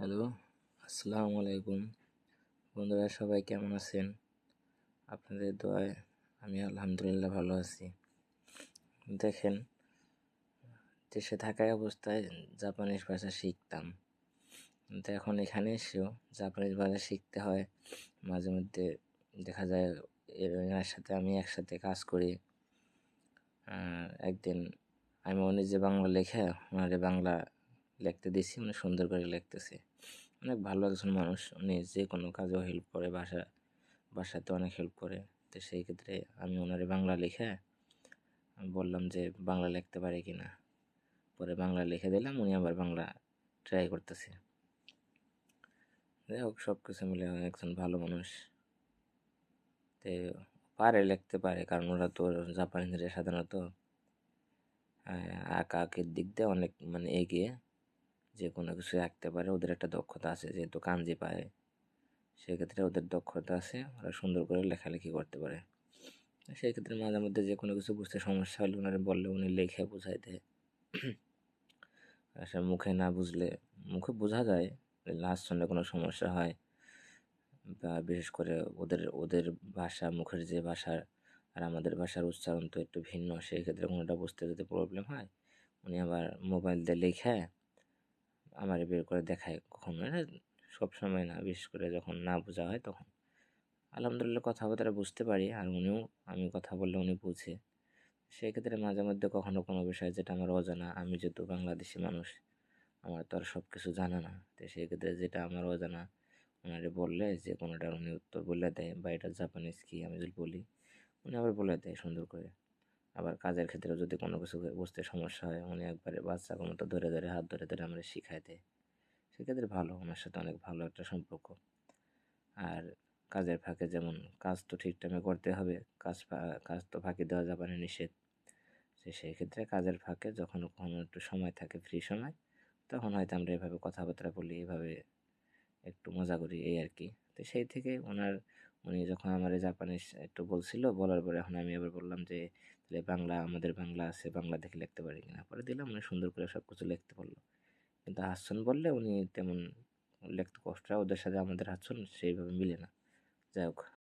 Hello, আসসালামু আলাইকুম। বন্ধুরা সবাই কেমন আছেন? আপনাদের দোয়ায় আমি আলহামদুলিল্লাহ ভালো আছি। দেখেন, দেশে থাকায় অবস্থায় জাপানিজ ভাষা শিখতাম, কিন্তু এখন এখানে এসেও জাপানিজ ভাষা শিখতে হয়। মাঝে মধ্যে দেখা যায় এনার সাথে আমি একসাথে কাজ করি। একদিন আমি নিজে বাংলা লেখা ওনারে বাংলা লিখতে দিছি, উনি সুন্দর করে লিখতেছে। অনেক ভালো একজন মানুষ, উনি যে কোনো কাজেও হেল্প করে, বাসাতে অনেক হেল্প করে। তো সেই ক্ষেত্রে আমি ওনারে বাংলা লিখে আমি বললাম যে বাংলা লিখতে পারে কি না। পরে বাংলা লিখে দিলাম, উনি আবার বাংলা ট্রাই করতেছে। যাই হোক, সব কিছু মিলে একজন ভালো মানুষ। তো পারে, লিখতে পারে, কারণ ওরা তো জাপানিরা সাধারণত আঁকা আঁকির দিক দিয়ে অনেক এগিয়ে, যে কোনো কিছু আঁকতে পারে। ওদের একটা দক্ষতা আছে, যেহেতু কাঞ্জি পায়, সেক্ষেত্রে ওদের দক্ষতা আছে, ওরা সুন্দর করে লেখালেখি করতে পারে। সেই ক্ষেত্রে মাঝে মধ্যে যে কোনো কিছু বুঝতে সমস্যা হলে ওনারা বললে উনি লিখে বুঝাই দেয়। আসলে মুখে না বুঝলে, মুখে বোঝা যায়, লাস্ট শুনলে কোনো সমস্যা হয়, বা বিশেষ করে ওদের ওদের ভাষা, মুখের যে ভাষা আর আমাদের ভাষার উচ্চারণ তো একটু ভিন্ন, সেই ক্ষেত্রে কোনোটা বুঝতে যদি প্রবলেম হয়, উনি আবার মোবাইল দিয়ে লিখে আমার বের করে দেখায়। কখনো সব সময় না, বিশেষ করে যখন না বোঝা হয় তখন। আলহামদুলিল্লাহ কথাবার্তা বুঝতে পারি, আর উনিও, আমি কথা বললে উনি বুঝে। সেই ক্ষেত্রে মাঝে মধ্যে কখনো কোনো বিষয় যেটা আমার অজানা, আমি যেহেতু বাংলাদেশি মানুষ, আমার তো আর সব কিছু জানা না, তো সেই ক্ষেত্রে যেটা আমার অজানা ওনারে বললে যে কোনোটার উনি উত্তর বলে দেয়, বা এটা জাপানিজ কি আমি যদি বলি, উনি আবার বলে দেয় সুন্দর করে। আবার কাজের ক্ষেত্রে যদি কোনো কিছু বুঝতে সমস্যা হয়, উনি একবারে বাচ্চার মতো ধরে ধরে, হাত ধরে ধরে আমরা শিখাই দেয়। সেক্ষেত্রে ভালো, ওনার সাথে অনেক ভালো একটা সম্পর্ক। আর কাজের ফাঁকে যেমন, কাজ তো ঠিক টাইমে করতে হবে, কাজ তো ফাঁকি দেওয়া যাবে না, নিষেধ। সেই ক্ষেত্রে কাজের ফাঁকে যখন কখনো একটু সময় থাকে, ফ্রি সময়, তখন হয়তো আমরা এভাবে কথাবার্তা বলি, এভাবে একটু মজা করি, এই আর কি। তো সেই থেকে উনি যখন আমার জাপানিজ একটু বলছিল, বলার পরে এখন আমি আবার বললাম যে তাহলে বাংলা, আমাদের বাংলা আছে, বাংলা দেখে লিখতে পারি কিনা। পরে দিলাম, উনি সুন্দর করে সব কিছু লিখতে পারলো। কিন্তু হাসন বললে উনি তেমন লিখতে কষ্ট হয়, ওদের সাথে আমাদের হাসন সেইভাবে মিলে না। যাই হোক,